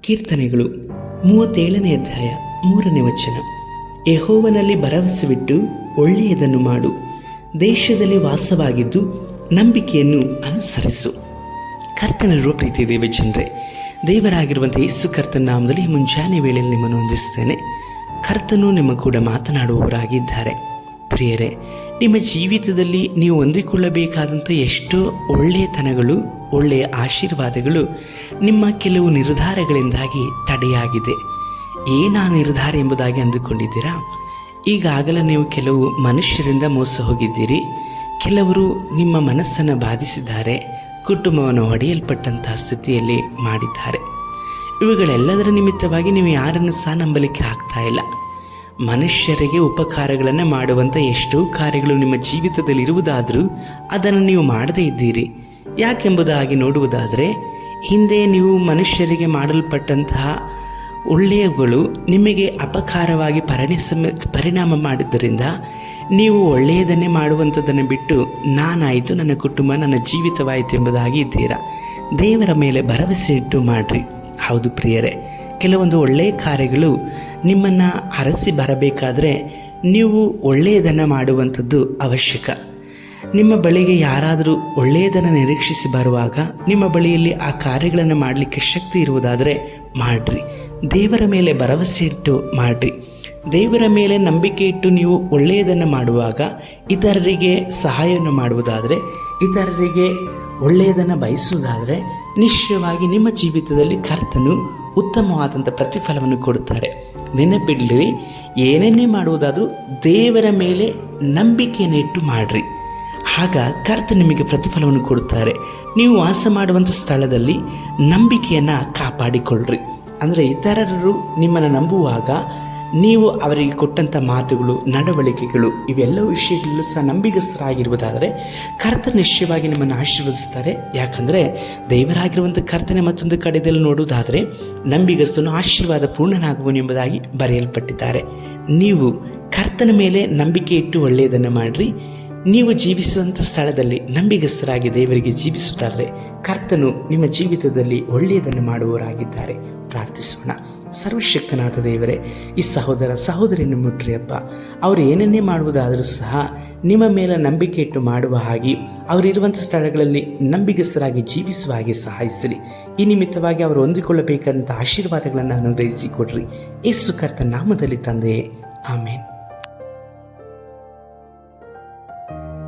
ಕೀರ್ತನೆಗಳು 37ನೇ ಅಧ್ಯಾಯ 3ನೇ ವಚನ. ಯೆಹೋವನಲ್ಲಿ ಭರವಸೆವಿಟ್ಟು ಒಳ್ಳೆಯದನ್ನು ಮಾಡು, ದೇಶದಲ್ಲಿ ವಾಸವಾಗಿದ್ದು ನಂಬಿಕೆಯನ್ನು ಅನುಸರಿಸು. ಕರ್ತನಲ್ಲಿರುವ ಪ್ರೀತಿ ದೇವಜನರೇ, ದೇವರಾಗಿರುವಂಥ ಯೇಸು ಕರ್ತನ ನಾಮದಲ್ಲಿ ಮುಂಜಾನೆ ವೇಳೆಯಲ್ಲಿ ನಿಮ್ಮನ್ನು ಹೊಂದಿಸ್ತೇನೆ. ಕರ್ತನು ನಿಮ್ಮ ಕೂಡ ಮಾತನಾಡುವವರಾಗಿದ್ದಾರೆ. ಪ್ರಿಯರೇ, ನಿಮ್ಮ ಜೀವಿತದಲ್ಲಿ ನೀವು ಹೊಂದಿಕೊಳ್ಳಬೇಕಾದಂಥ ಎಷ್ಟೋ ಒಳ್ಳೆಯತನಗಳು, ಒಳ್ಳೆಯ ಆಶೀರ್ವಾದಗಳು ನಿಮ್ಮ ಕೆಲವು ನಿರ್ಧಾರಗಳಿಂದಾಗಿ ತಡೆಯಾಗಿದೆ. ಏನಾ ನಿರ್ಧಾರ ಎಂಬುದಾಗಿ ಅಂದುಕೊಂಡಿದ್ದೀರಾ? ಈಗಾಗಲೇ ನೀವು ಕೆಲವು ಮನುಷ್ಯರಿಂದ ಮೋಸ ಹೋಗಿದ್ದೀರಿ. ಕೆಲವರು ನಿಮ್ಮ ಮನಸ್ಸನ್ನು ಬಾಧಿಸಿದ್ದಾರೆ, ಕುಟುಂಬವನ್ನು ಹೊಡೆಯಲ್ಪಟ್ಟಂತಹ ಸ್ಥಿತಿಯಲ್ಲಿ ಮಾಡಿದ್ದಾರೆ. ಇವುಗಳೆಲ್ಲದರ ನಿಮಿತ್ತವಾಗಿ ನೀವು ಯಾರನ್ನು ಸಹ ನಂಬಲಿಕ್ಕೆ ಆಗ್ತಾ ಇಲ್ಲ. ಮನುಷ್ಯರಿಗೆ ಉಪಕಾರಗಳನ್ನು ಮಾಡುವಂಥ ಎಷ್ಟೋ ಕಾರ್ಯಗಳು ನಿಮ್ಮ ಜೀವಿತದಲ್ಲಿ ಇರುವುದಾದರೂ ಅದನ್ನು ನೀವು ಮಾಡದೇ ಇದ್ದೀರಿ. ಯಾಕೆಂಬುದಾಗಿ ನೋಡುವುದಾದರೆ, ಹಿಂದೆ ನೀವು ಮನುಷ್ಯರಿಗೆ ಮಾಡಲ್ಪಟ್ಟಂತಹ ಒಳ್ಳೆಯಗಳು ನಿಮಗೆ ಅಪಕಾರವಾಗಿ ಪರಿಣಾಮ ಮಾಡಿದ್ದರಿಂದ ನೀವು ಒಳ್ಳೆಯದನ್ನೇ ಮಾಡುವಂಥದ್ದನ್ನು ಬಿಟ್ಟು ನಾನಾಯಿತು, ನನ್ನ ಕುಟುಂಬ, ನನ್ನ ಜೀವಿತವಾಯಿತು ಎಂಬುದಾಗಿ ಇದ್ದೀರಾ. ದೇವರ ಮೇಲೆ ಭರವಸೆ ಇಟ್ಟು ಮಾಡಿರಿ. ಹೌದು ಪ್ರಿಯರೇ, ಕೆಲವೊಂದು ಒಳ್ಳೆಯ ಕಾರ್ಯಗಳು ನಿಮ್ಮನ್ನು ಅರಸಿ ಬರಬೇಕಾದರೆ ನೀವು ಒಳ್ಳೆಯದನ್ನು ಮಾಡುವಂಥದ್ದು ಅವಶ್ಯಕ. ನಿಮ್ಮ ಬಳಿಗೆ ಯಾರಾದರೂ ಒಳ್ಳೆಯದನ್ನು ನಿರೀಕ್ಷಿಸಿ ಬರುವಾಗ ನಿಮ್ಮ ಬಳಿಯಲ್ಲಿ ಆ ಕಾರ್ಯಗಳನ್ನು ಮಾಡಲಿಕ್ಕೆ ಶಕ್ತಿ ಇರುವುದಾದರೆ ಮಾಡಿರಿ. ದೇವರ ಮೇಲೆ ಭರವಸೆ ಇಟ್ಟು ಮಾಡಿರಿ. ದೇವರ ಮೇಲೆ ನಂಬಿಕೆ ಇಟ್ಟು ನೀವು ಒಳ್ಳೆಯದನ್ನು ಮಾಡುವಾಗ, ಇತರರಿಗೆ ಸಹಾಯವನ್ನು ಮಾಡುವುದಾದರೆ, ಇತರರಿಗೆ ಒಳ್ಳೆಯದನ್ನು ಬಯಸುವುದಾದರೆ ನಿಶ್ಚಯವಾಗಿ ನಿಮ್ಮ ಜೀವಿತದಲ್ಲಿ ಕರ್ತನು ಉತ್ತಮವಾದಂಥ ಪ್ರತಿಫಲವನ್ನು ಕೊಡುತ್ತಾರೆ. ನೆನಪಿಡಲಿ, ಏನನ್ನೇ ಮಾಡುವುದಾದರೂ ದೇವರ ಮೇಲೆ ನಂಬಿಕೆಯನ್ನು ಇಟ್ಟು ಮಾಡಿರಿ. ಆಗ ಕರ್ತ ನಿಮಗೆ ಪ್ರತಿಫಲವನ್ನು ಕೊಡುತ್ತಾರೆ. ನೀವು ವಾಸ ಮಾಡುವಂಥ ಸ್ಥಳದಲ್ಲಿ ನಂಬಿಕೆಯನ್ನು ಕಾಪಾಡಿಕೊಳ್ಳ್ರಿ. ಅಂದರೆ ಇತರರು ನಿಮ್ಮನ್ನು ನಂಬುವಾಗ ನೀವು ಅವರಿಗೆ ಕೊಟ್ಟಂಥ ಮಾತುಗಳು, ನಡವಳಿಕೆಗಳು, ಇವೆಲ್ಲ ವಿಷಯಗಳಲ್ಲೂ ಸಹ ನಂಬಿಗಸ್ತರಾಗಿರುವುದಾದರೆ ಕರ್ತನ ನಿಶ್ಚಯವಾಗಿ ನಿಮ್ಮನ್ನು ಆಶೀರ್ವದಿಸ್ತಾರೆ. ಯಾಕಂದರೆ ದೇವರಾಗಿರುವಂಥ ಕರ್ತನೆ ಮತ್ತೊಂದು ಕಡೆಯಲ್ಲಿ ನೋಡುವುದಾದರೆ, ನಂಬಿಗಸ್ತನು ಆಶೀರ್ವಾದ ಪೂರ್ಣನಾಗುವನು ಎಂಬುದಾಗಿ ಬರೆಯಲ್ಪಟ್ಟಿದ್ದಾರೆ. ನೀವು ಕರ್ತನ ಮೇಲೆ ನಂಬಿಕೆ ಇಟ್ಟು ಒಳ್ಳೆಯದನ್ನು ಮಾಡಿರಿ. ನೀವು ಜೀವಿಸುವಂಥ ಸ್ಥಳದಲ್ಲಿ ನಂಬಿಗಸ್ತರಾಗಿ ದೇವರಿಗೆ ಜೀವಿಸುತ್ತಾದರೆ ಕರ್ತನು ನಿಮ್ಮ ಜೀವಿತದಲ್ಲಿ ಒಳ್ಳೆಯದನ್ನು ಮಾಡುವವರಾಗಿದ್ದಾರೆ. ಪ್ರಾರ್ಥಿಸೋಣ. ಸರ್ವಶಕ್ತನಾದ ದೇವರೇ, ಈ ಸಹೋದರ ಸಹೋದರಿಯನ್ನು ಮುಟ್ರಿಯಪ್ಪ. ಅವರು ಏನನ್ನೇ ಮಾಡುವುದಾದರೂ ಸಹ ನಿಮ್ಮ ಮೇಲೆ ನಂಬಿಕೆ ಇಟ್ಟು ಮಾಡುವ ಹಾಗೆ, ಅವರಿರುವಂಥ ಸ್ಥಳಗಳಲ್ಲಿ ನಂಬಿಗಸ್ತರಾಗಿ ಜೀವಿಸುವ ಹಾಗೆ ಸಹಾಯಿಸಿರಿ. ಈ ನಿಮಿತ್ತವಾಗಿ ಅವರು ಹೊಂದಿಕೊಳ್ಳಬೇಕಂತ ಆಶೀರ್ವಾದಗಳನ್ನು ಅನುಗ್ರಹಿಸಿಕೊಡ್ರಿ. ಯೇಸು ಕರ್ತನ ನಾಮದಲ್ಲಿ ತಂದೆಯೇ, ಆಮೇನ್.